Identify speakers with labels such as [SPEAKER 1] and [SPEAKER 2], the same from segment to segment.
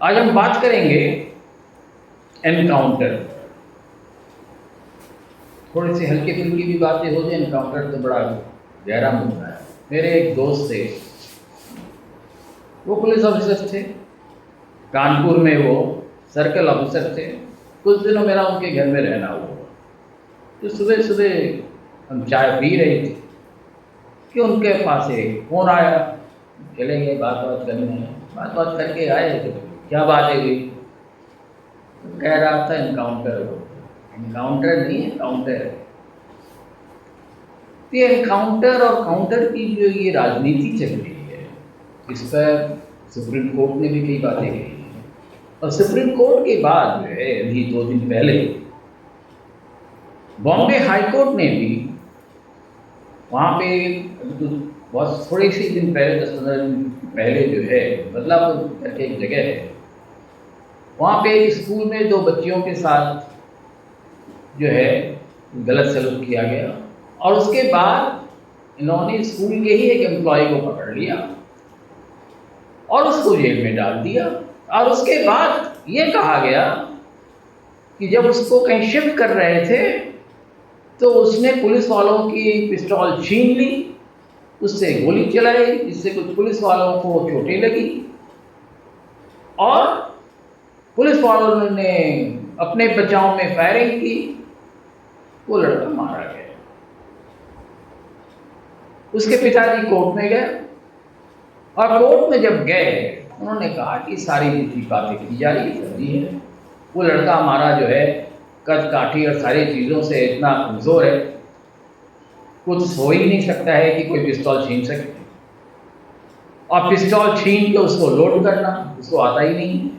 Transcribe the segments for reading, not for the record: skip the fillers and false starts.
[SPEAKER 1] आज हम बात करेंगे एनकाउंटर। थोड़ी सी हल्की फुल्की भी बातें हो जाए, एनकाउंटर तो बड़ा गहरा मुद्दा है। मेरे एक दोस्त थे, वो पुलिस ऑफिसर थे, कानपुर में वो सर्कल ऑफिसर थे। कुछ दिनों मेरा उनके घर में रहना हुआ, तो सुबह सुबह हम चाय पी रहे थे कि उनके पास एक फ़ोन आया। चले गए बात बात करने, बात बात करके आए तो क्या बात है हुई, तो कह रहा था एनकाउंटर हो। एनकाउंटर नहीं है, काउंटर है। तो ये एनकाउंटर और काउंटर की जो ये राजनीति चल रही है, इस पर सुप्रीम कोर्ट ने भी कई बातें कही हैं। और सुप्रीम कोर्ट के बाद जो है, अभी 2 दिन पहले बॉम्बे हाई कोर्ट ने भी वहाँ पे तो बहुत थोड़े से दिन पहले, 10-15 दिन पहले जो है, बदलापुर करके एक जगह है, वहाँ पे एक स्कूल में 2 बच्चियों के साथ जो है गलत सलूक किया गया। और उसके बाद इन्होंने स्कूल के ही एक एम्प्लॉय को पकड़ लिया और उसको जेल में डाल दिया। और उसके बाद ये कहा गया कि जब उसको कहीं शिफ्ट कर रहे थे तो उसने पुलिस वालों की पिस्तौल छीन ली, उससे गोली चलाई, जिससे कुछ पुलिस वालों को चोटें लगी और पुलिस वालों ने अपने बचाव में फायरिंग की। वो लड़का मारा गया। उसके पिताजी कोर्ट में गए और कोर्ट में जब गए, उन्होंने कहा कि सारी जितनी बातें की जा रही है, वो लड़का हमारा जो है कद काठी और सारी चीज़ों से इतना कमज़ोर है, कुछ हो ही नहीं सकता है कि कोई पिस्तौल छीन सके। और पिस्तौल छीन के उसको लोड करना उसको आता ही नहीं।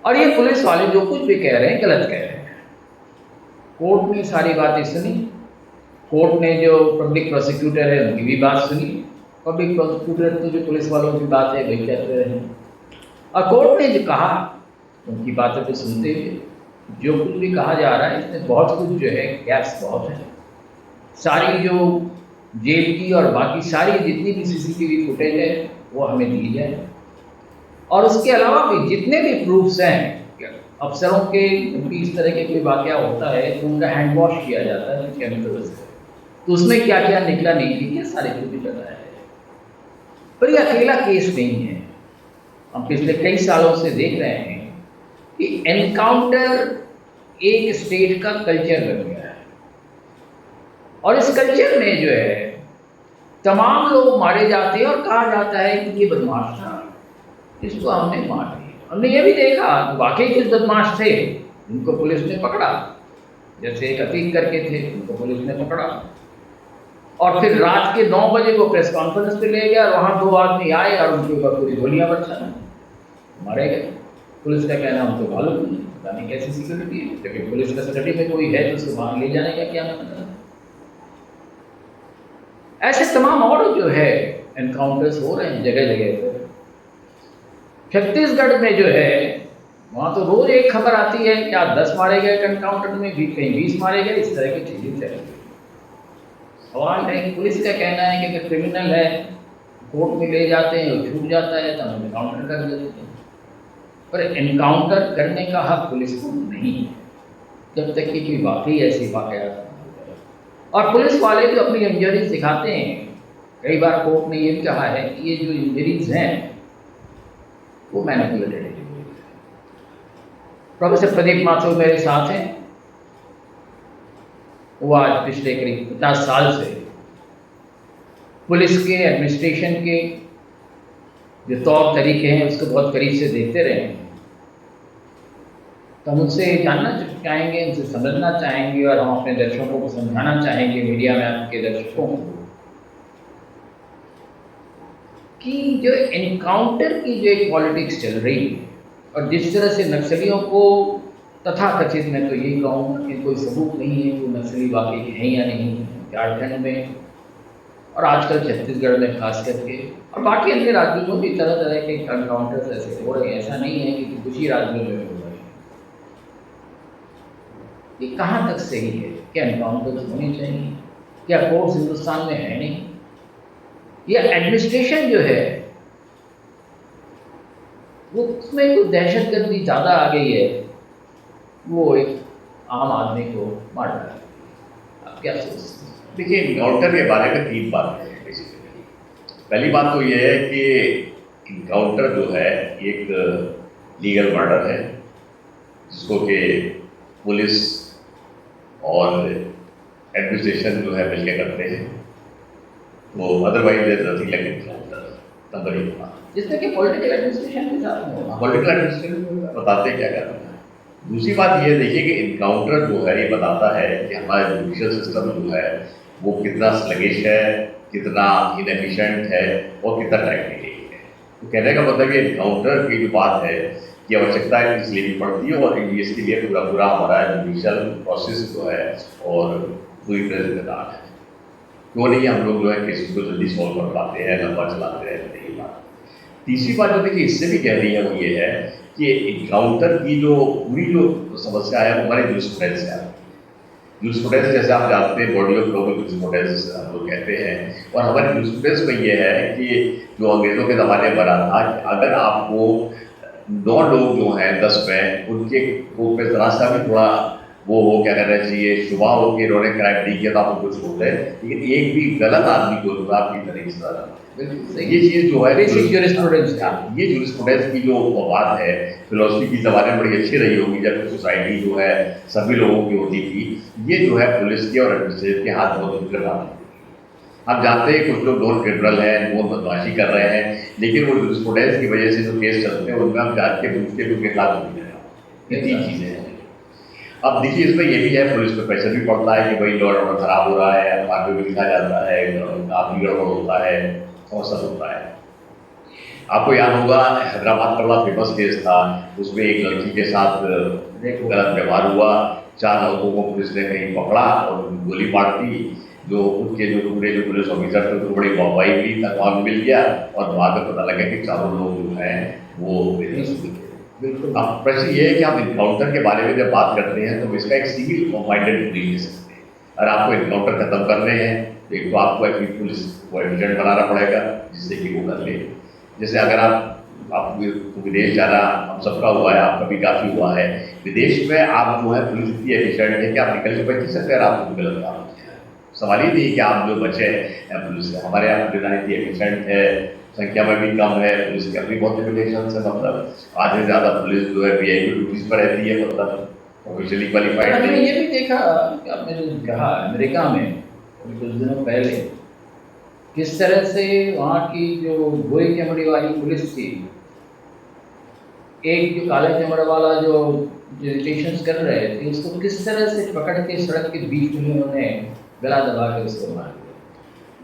[SPEAKER 1] और ये पुलिस वाले जो कुछ भी कह रहे हैं गलत कह रहे हैं। कोर्ट ने सारी बातें सुनी, कोर्ट ने जो पब्लिक प्रोसिक्यूटर है उनकी भी बात सुनी। पब्लिक प्रोसिक्यूटर तो जो पुलिस वालों की बात है वही कहते रहे, और कोर्ट ने जो कहा उनकी बातें तो सुनते हुए जो कुछ भी कहा जा रहा है, इसमें बहुत कुछ जो है गैप्स बहुत है। सारी जो जेल की और बाकी सारी जितनी भी सीसीटीवी फुटेज है वो हमें दी जाए, और उसके अलावा भी जितने भी प्रूफ्स हैं, अफसरों के इस तरह के कोई वाकया होता है तो उनका हैंड वॉश किया जाता है केमिकल से, तो उसमें क्या क्या निकला नहीं निकला सारे को भी पता है। पर ये अकेला केस नहीं है। हम पिछले कई सालों से देख रहे हैं कि एनकाउंटर एक स्टेट का कल्चर बन गया है, और इस कल्चर में जो है तमाम लोग मारे जाते हैं और कहा जाता है कि ये बदमाश था, इसको हमने मार दिया। हमने ये भी देखा कि वाकई कुछ बदमाश थे उनको पुलिस ने पकड़ा, जैसे एक अतीक करके थे उनको पुलिस ने पकड़ा, और फिर रात के 9 बजे वो प्रेस कॉन्फ्रेंस पे ले गया और वहाँ 2 आदमी आए और उनके ऊपर पूरी गोलियां बरसाई, मारे गए। पुलिस का कहना हमको मालूम नहीं, पता नहीं कैसी सिक्योरिटी है, लेकिन पुलिस कस्टडी में कोई है तो उसको वहाँ ले जाने का क्या मतलब। ऐसे तमाम और जो है एनकाउंटर्स हो रहे हैं जगह जगह पर। छत्तीसगढ़ में जो है वहाँ तो रोज एक खबर आती है कि आज 10 मारे गए एनकाउंटर में, भी कहीं 20 मारे गए, इस तरह की चीजें चल रही। सवाल है, पुलिस का कहना है कि अगर क्रिमिनल है कोर्ट में ले जाते हैं और छूट जाता है तो हम एनकाउंटर कर देते हैं, पर एनकाउंटर करने का हक पुलिस को नहीं है जब तक कि कोई वाकई ऐसी वाकयात। और पुलिस वाले जो अपनी इंजरीज दिखाते हैं, कई बार कोर्ट ने ये भी कहा है कि ये जो इंजरीज हैं वो मैनिपुलेटेड है। प्रोफेसर प्रदीप माथुर मेरे साथ हैं, वो आज पिछले करीब 50 साल से पुलिस के एडमिनिस्ट्रेशन के जो तौर तरीके हैं उसको बहुत करीब से देखते रहे हैं। तो हम उनसे जानना चाहेंगे, उनसे समझना चाहेंगे, और हम अपने दर्शकों को समझाना चाहेंगे, मीडिया में आपके दर्शकों को, कि जो एनकाउंटर की जो एक पॉलिटिक्स चल रही है और जिस तरह से नक्सलियों को तथाकथित, मैं तो यही कहूँगा कि कोई सबूत नहीं है कि नक्सली वाकई हैं या नहीं, झारखंड में और आजकल छत्तीसगढ़ में खास करके, और बाकी अन्य राज्यों में भी तरह तरह के एनकाउंटर्स ऐसे हो रहे हैं। ऐसा नहीं है कि कुछ ही राज्यों में हो रहे हैं। ये कहाँ तक सही है? क्या एनकाउंटर्स होने चाहिए? क्या कोर्ट्स हिंदुस्तान में है नहीं? यह एडमिनिस्ट्रेशन जो है वो उसमें तो दहशतगर्दी ज़्यादा आ गई है, वो एक आम आदमी को मार डाला है। आप क्या सोचते हैं?
[SPEAKER 2] देखिए, इनकाउंटर के बारे में 3 बातें हैं बेसिकली। पहली बात तो ये है कि इनकाउंटर जो है एक लीगल मर्डर है, जिसको कि पुलिस और एडमिनिस्ट्रेशन जो है मिलकर करते हैं। वो otherwise nothing like encounter, number 1 बात।
[SPEAKER 1] जिसमें कि पॉलिटिकल एडमिनिस्ट्रेशन के साथ में होगा।
[SPEAKER 2] पॉलिटिकल एडमिनिस्ट्रेशन बताते क्या करना है। दूसरी बात ये देखिए कि इनकाउंटर जो है ये बताता है कि हमारा जुडिशियल सिस्टम जो है वो कितना स्लगिश है, कितना इनएफिशिएंट है और कितना टाइम टेकिंग है। तो कहने का मतलब ये इनकाउंटर की जो बात है की आवश्यकता इसलिए भी पड़ती है और इसके लिए पूरा हमारा जुडिशियल प्रोसेस जो है और पूरी तरह जिम्मेदार है। क्यों नहीं हम लोग जो है केसेस को जल्दी सॉल्व कर पाते हैं, लंबा चलाते रहते हैं। बात तीसरी बात जो देखिए इससे भी कह रही है वो ये है कि इनकाउंटर की जो पूरी जो समस्या है वो हमारे जूरिस्प्रूडेंस है। जूरिस्प्रूडेंस जैसे आप जानते हैं बॉडी ऑफ लॉ में जूरिस्प्रूडेंस हम लोग कहते हैं, और हमारे जूरिस्प्रूडेंस में ये है कि जो अंग्रेजों के ज़माने में बना था कि अगर आपको 9 लोग जो हैं 10 में उनके को पे जरा सा भी थोड़ा वो हो क्या करना चाहिए, शुबा हो कि इन्होंने क्राइम नहीं किया तो आप उनको छोड़ दें, लेकिन एक भी गलत आदमी को आपकी तरीके से ये चीज़ जो है
[SPEAKER 1] बेसिक जूरिस्प्रूडेंस
[SPEAKER 2] ये जूरिस्प्रूडेंस की जो बात है फिलोसफी की ज़माने में बड़ी अच्छी रही होगी जब सोसाइटी जो है सभी लोगों की होती थी। ये जो है पुलिस के और एडमिनिस्ट्रेशन के हाथ बहुत उतर रहा है। आप जानते हैं कुछ लोग नॉन क्रिमिनल हैं, वो बदमाशी कर रहे हैं, लेकिन वो जूरिस्प्रूडेंस की वजह से जो केस चलते हैं उनमें हम जान के पूछते भी उनके खिलाफ नहीं है। ये 3 चीज़ें हैं। अब देखिए इसमें ये भी है पुलिस पे प्रेशर भी पड़ता है कि भाई लॉ एंड ऑर्डर खराब हो रहा है, अखबार में भी लिखा जाता है, काफ़ी गड़बड़ होता है और सब होता है। आपको याद होगा हैदराबाद का बड़ा फेमस केस था, उसमें एक लड़की के साथ गलत व्यवहार हुआ, 4 लोगों को पुलिस ने कहीं पकड़ा और गोली मार दी। जो उनके जो पूरे जो पुलिस ऑफिसर थे उनको बड़ी वाहवाही मिली, तनख्वाह मिल गया और बाद में पता लगा कि 4 लोग जो हैं वो बिल्कुल। अब प्रश्न ये है कि आप इनकाउंटर के बारे में जब बात करते हैं तो इसका एक सिविल माइंडेड नहीं ले सकते। अगर आपको इनकाउंटर खत्म करने हैं तो एक तो आपको एक पुलिस को एफिशिएंट बनाना पड़ेगा जिससे कि वो कर ले। जैसे अगर आप विदेश जाना हम सबका हुआ है, आपका भी काफ़ी हुआ है, विदेश में आप जो है पुलिस इतनी एफिशिएंट है कि आप निकल के बच नहीं सकते अगर आपको गलत काम किया है। सवाल ही नहीं कि आप जो बचे हैं पुलिस से। हमारे यहाँ पुलिस इतनी एफिशिएंट है, संख्या में भी कम है, पुलिस की अपनी बहुत लिमिटेशन है, मतलब आधे से ज़्यादा पुलिस जो है वीआईपी ड्यूटीज पर रहती है, मतलब ऑफिशियली क्वालिफाइड।
[SPEAKER 1] मैंने ये भी देखा कि आपने जो कहा अमेरिका में कुछ दिनों पहले किस तरह से वहाँ की जो गोरी चमड़ी वाली पुलिस थी, एक जो काले चमड़ वाला जो डिटेशंस कर रहे थे उसको किस तरह से पकड़ के सड़क के बीच में उन्होंने गला दबा के उसको मार दिया।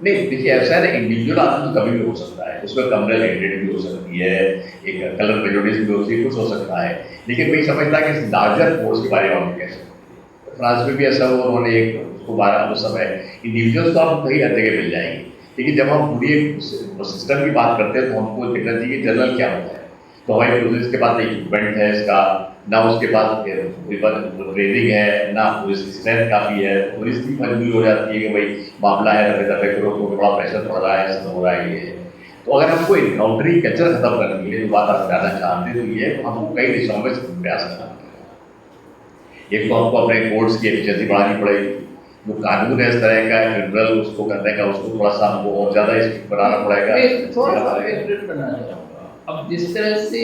[SPEAKER 2] नहीं देखिए ऐसा है ना, इंडिविजुअल आदमी तो कभी भी हो सकता है, उसमें कम्युनल हेट्रेड भी हो सकती है, एक कलर प्रेजुडिस भी हो सकती है, कुछ हो सकता है, लेकिन मैं समझता कि इस लार्जर फोर्स के बारे में हम कह सकते हैं। फ्रांस में भी ऐसा हुआ, उन्होंने एक उसको 12 उस समय इंडिविजुअल्स तो आपको कहीं हर जगह मिल जाएंगे, लेकिन जब हम पूरी एक सिस्टम की बात करते हैं तो हमको देखना चाहिए जनरल क्या होता है। तो हमारी पुलिस के पास इक्विपमेंट है इसका, ना उसके पास ट्रेनिंग है, ना पुलिस की स्ट्रेंथ काफ़ी है, पुलिस की मजबूरी हो जाती है कि भाई मामला है दफे दफे करो तो बड़ा प्रेशर पड़ रहा है, ऐसा हो रहा है ये। तो अगर हमको इनकाउंटरिंग कल्चर खत्म करनी है, जो बात आप करना चाहते हैं, तो ये हमको कई दिशाओं में प्रयास करना पड़ेगा। एक तो हमको अपने कोर्ट्स की एफिशिएंसी बढ़ानी पड़ेगी, जो कानून है इस तरह का क्रिमिनल उसको करने का उसको थोड़ा सा हमको और ज़्यादा स्ट्रिक्ट बनाना पड़ेगा।
[SPEAKER 1] अब जिस तरह से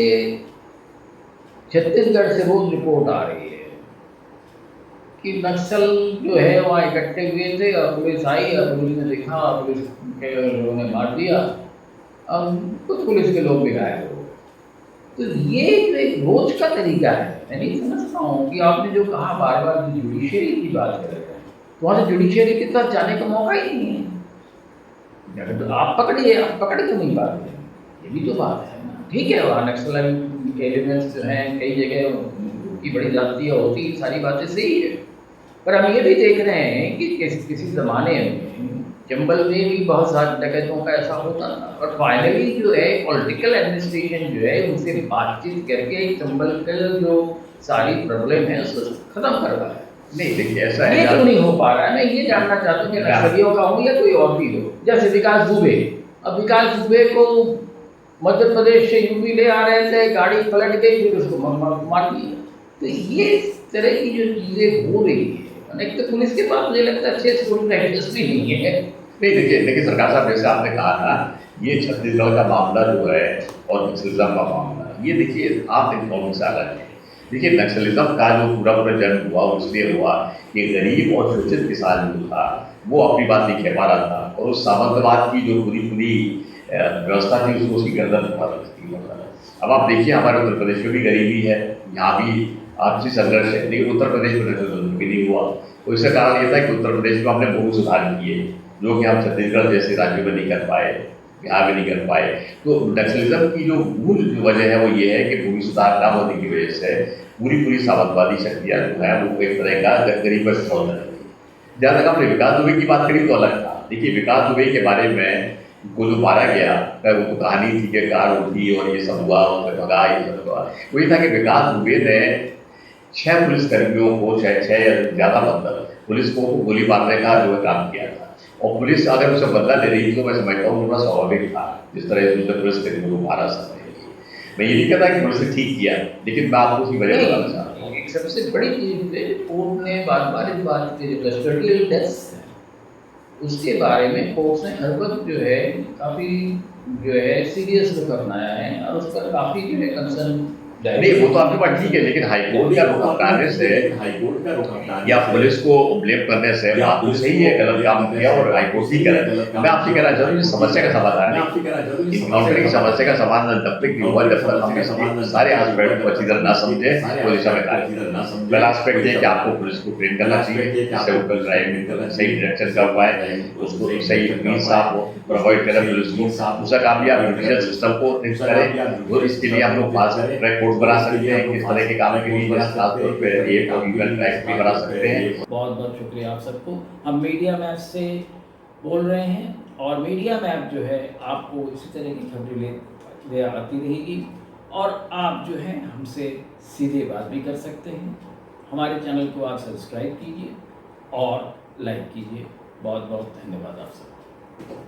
[SPEAKER 1] छत्तीसगढ़ से रोज रिपोर्ट आ रही है कि नक्सल जो है वहाँ इकट्ठे हुए थे और पुलिस आई और पुलिस ने देखा, पुलिस के लोगों ने मार दिया, अब कुछ पुलिस के लोग भी गायब हो गए। तो ये जो एक रोज का तरीका है, मैं नहीं समझता हूँ कि आपने जो कहा बार बार जुडिशरी की बात कर रहे हैं, तो वहाँ से जुडिशरी के साथ जाने का मौका ही नहीं है। तो आप पकड़िए, आप पकड़ क्यों नहीं पाते, ये भी तो बात है ना। ठीक है, वहाँ नक्सल एलिमेंट्स जो हैं कई जगह की बड़ी जाती होती, सारी बातें सही है, पर हम ये भी देख रहे हैं कि किसी ज़माने में चंबल में भी बहुत सारे डकैतों का ऐसा होता था, और फाइनली जो है पॉलिटिकल एडमिनिस्ट्रेशन जो है उनसे बातचीत करके चंबल का जो सारी प्रॉब्लम है उसको खत्म करवा है।
[SPEAKER 2] नहीं देखिए ऐसा है,
[SPEAKER 1] ये क्यों नहीं हो पा रहा है। मैं ये जानना चाहता हूँ कि नक्सलियों का हो या कोई और भी हो, जैसे विकास दुबे। अब विकास दुबे को मध्य प्रदेश से यूपी ले आ रहे थे, गाड़ी पलट गई, फिर उसको मार दिया। तो ये तरह की जो चीज़ें हो रही है, एक तो पुलिस के पास मुझे लगता है अच्छे सिक्योरिटी एविडेंस भी नहीं है।
[SPEAKER 2] नहीं, देखिए देखिए सरकार साहब, जैसे आपने कहा ना, ये छत्तीसगढ़ का मामला जो है और नक्सलिज्म का मामला, ये देखिए आप इन्फॉर्मेशन से अलग है। देखिए नक्सलिज्म का जो पूरा जन्म हुआ वो इसलिए हुआ कि गरीब और शोषित किसान जो था वो अपनी बात नहीं कह पा रहा था, और उस सामंतवाद की जो पूरी व्यवस्था थी उसको उसकी गर्दन उठा रखी थी। अब आप देखिए हमारे उत्तर प्रदेश में भी गरीबी है, यहाँ भी आपसी संघर्ष है, लेकिन उत्तर प्रदेश में नक्सलिज्म भी नहीं हुआ। तो इसका कारण ये था कि उत्तर प्रदेश में हमने बहुत सुधार किए जो कि हम छत्तीसगढ़ जैसे राज्यों में नहीं कर पाए, बिहार में नहीं कर पाए। तो नक्सलिज्म की जो मूल जो वजह है वो ये है कि भूमि सुधार न होने की वजह से पूरी सामंतवादी शक्तियाँ जो है वो एक तरह का गरीब पर होने लगी। जहाँ तक आपने विकास दुबे की बात करी तो अलग था। देखिए विकास दुबे के बारे में को जो मारा गया, वो तो कहानी थी कि कार उठी और ये सब हुआ, उसे भगा, ये सब हुआ। वो ये था कि विकास दुबे ने 6 पुलिसकर्मियों को, 6 या ज़्यादा मतलब पुलिस को गोली मारने का जो है काम किया था। और पुलिस अगर उसे बदला ले रही तो मैं समझता हूँ थोड़ा स्वाभाविक था, जिस तरह दूसरे पुलिसकर्मियों को मारा सकते। मैं ये नहीं कहता कि पुलिस ने ठीक किया, लेकिन मैं आपको उसकी वजह बताना चाहता हूँ।
[SPEAKER 1] एक सबसे बड़ी चीज़ है, कोर्ट ने बार-बार इस बात की, जो कस्टोडियल डेथ्स है उसके बारे में कोर्ट ने हर वक्त जो है काफ़ी जो है सीरियस रुख अपनाया है और उस पर काफ़ी जो है कंसर्न
[SPEAKER 2] नहीं, वो तो आपकी बात ठीक है, लेकिन हाईकोर्ट का रुख अपनाने से या पुलिस को ब्लेम करने से बात तो सही है, गलत काम किया और हाईकोर्ट ही करे। मैं आपसे कहना चाहूँ इस समस्या का समाधान नहीं, इनकाउंटर की समस्या का समाधान तब तक नहीं हुआ जब तक हम इसके सारे एस्पेक्ट को अच्छी तरह ना समझे तो दिशा में कार्य करें। पहला एस्पेक्ट है कि आपको पुलिस को ट्रेन करना चाहिए जिससे वो क्राइम सही डायरेक्शन कर पाए, उसको सही इंसाफ हो, प्रोवाइड करें पुलिस को। दूसरा काम भी आप जुडिशियल सिस्टम को फिक्स करें, और इसके लिए हम लोग फास्ट ट्रैक कोर्ट बना सकते हैं किस तरह के काम के लिए, खासतौर पे रेप और ह्यूमन राइट्स भी बना सकते हैं।
[SPEAKER 3] बहुत बहुत शुक्रिया आप सबको। हम मीडिया मैप से बोल रहे हैं और मीडिया मैप जो है आपको इसी तरह की खबरें ले आती रहेगी और आप जो है हमसे सीधे बात भी कर सकते हैं। हमारे चैनल को आप सब्सक्राइब कीजिए और लाइक कीजिए। बहुत बहुत धन्यवाद आप सबको।